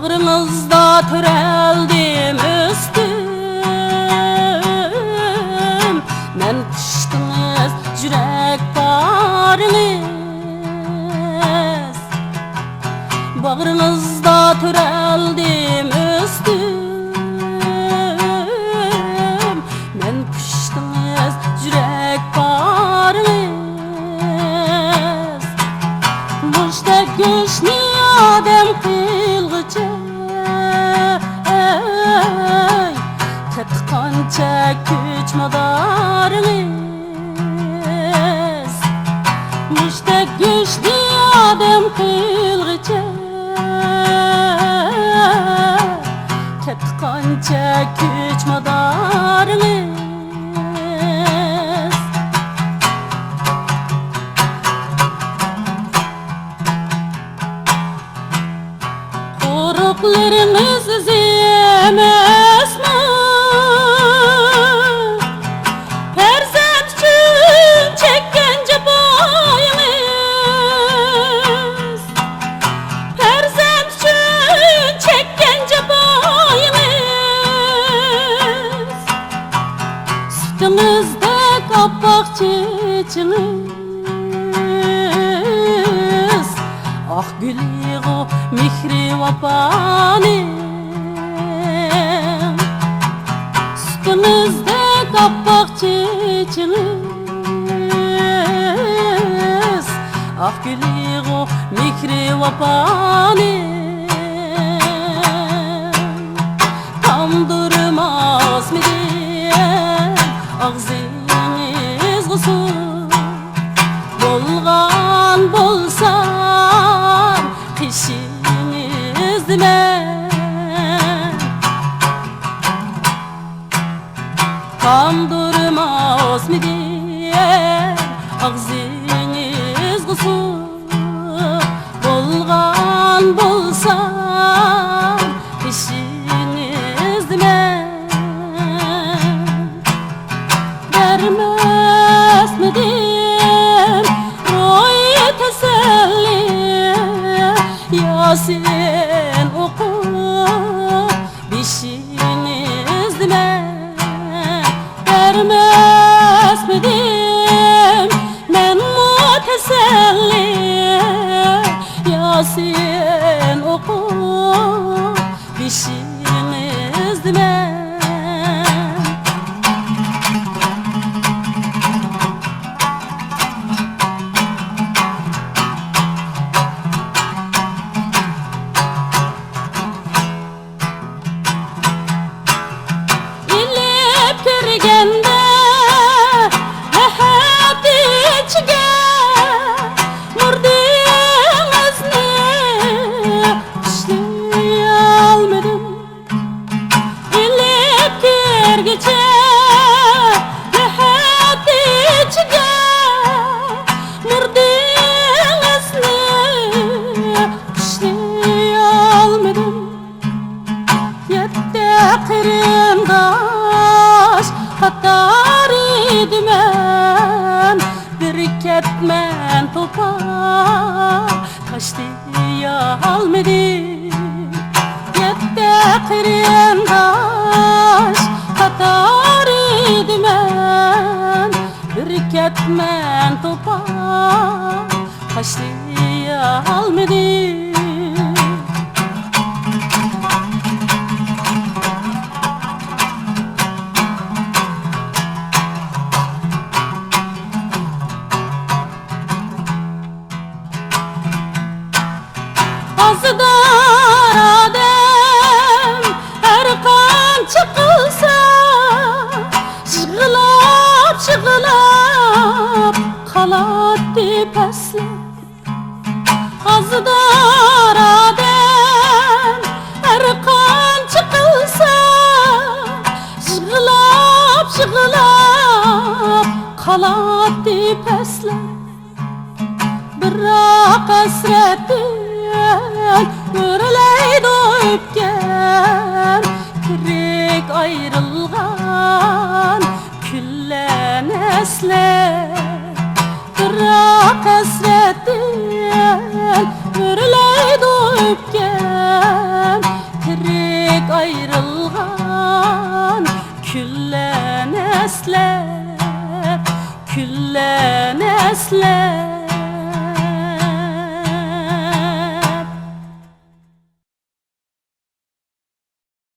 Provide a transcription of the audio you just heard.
Bağrınızda töreldim üstüm, men piştiniz yürek barınız. Bağrınızda töreldim üstüm, men piştiniz yürek barınız. Muşta göçni adem kılgıcı, qancha kuch madarınız. Muşta go'shtni odam qilg'icha, qancha kuch madarınız. Qo'riqlaringiz emasmi? Sütünüzde kapak çiçiniz, ah gülü o mihri vapanim. Sütünüzde kapak çiçiniz, ah gülü o mihri vapanim. Tam durmaz mı ağzınız kusun, bolgan bolsam kişiniz men. Tam durmaz mı diyen ağzınız kusun, bolgan bolsam kişiniz men. Vermez midir ro'yi teselli, Yasin oku bişiniz men. Vermez midir men teselli, Yasin oku bişiniz men. Kirgende rahat içge murdingizni ishleyolmadim. Ilib kirgicha rahat içge murdingizni ishleyolmadim. Yetti qirindosh Hatar idmen, bir ketmen topar taşlıya almadım. Yette qirindosh hatar idmen, bir ketmen topar taşlıya almadım. Azıdar adem her qancha qilsa, yig'lab qalatdi pastlab. Azıdar adem her qancha qilsa, yig'lab qalatdi pastlab. Biroq hasratim görüleydi öpken, kirek ayrılgan küllen esler. Biroq hasretin görüleydi öpken, esler, küllen esler.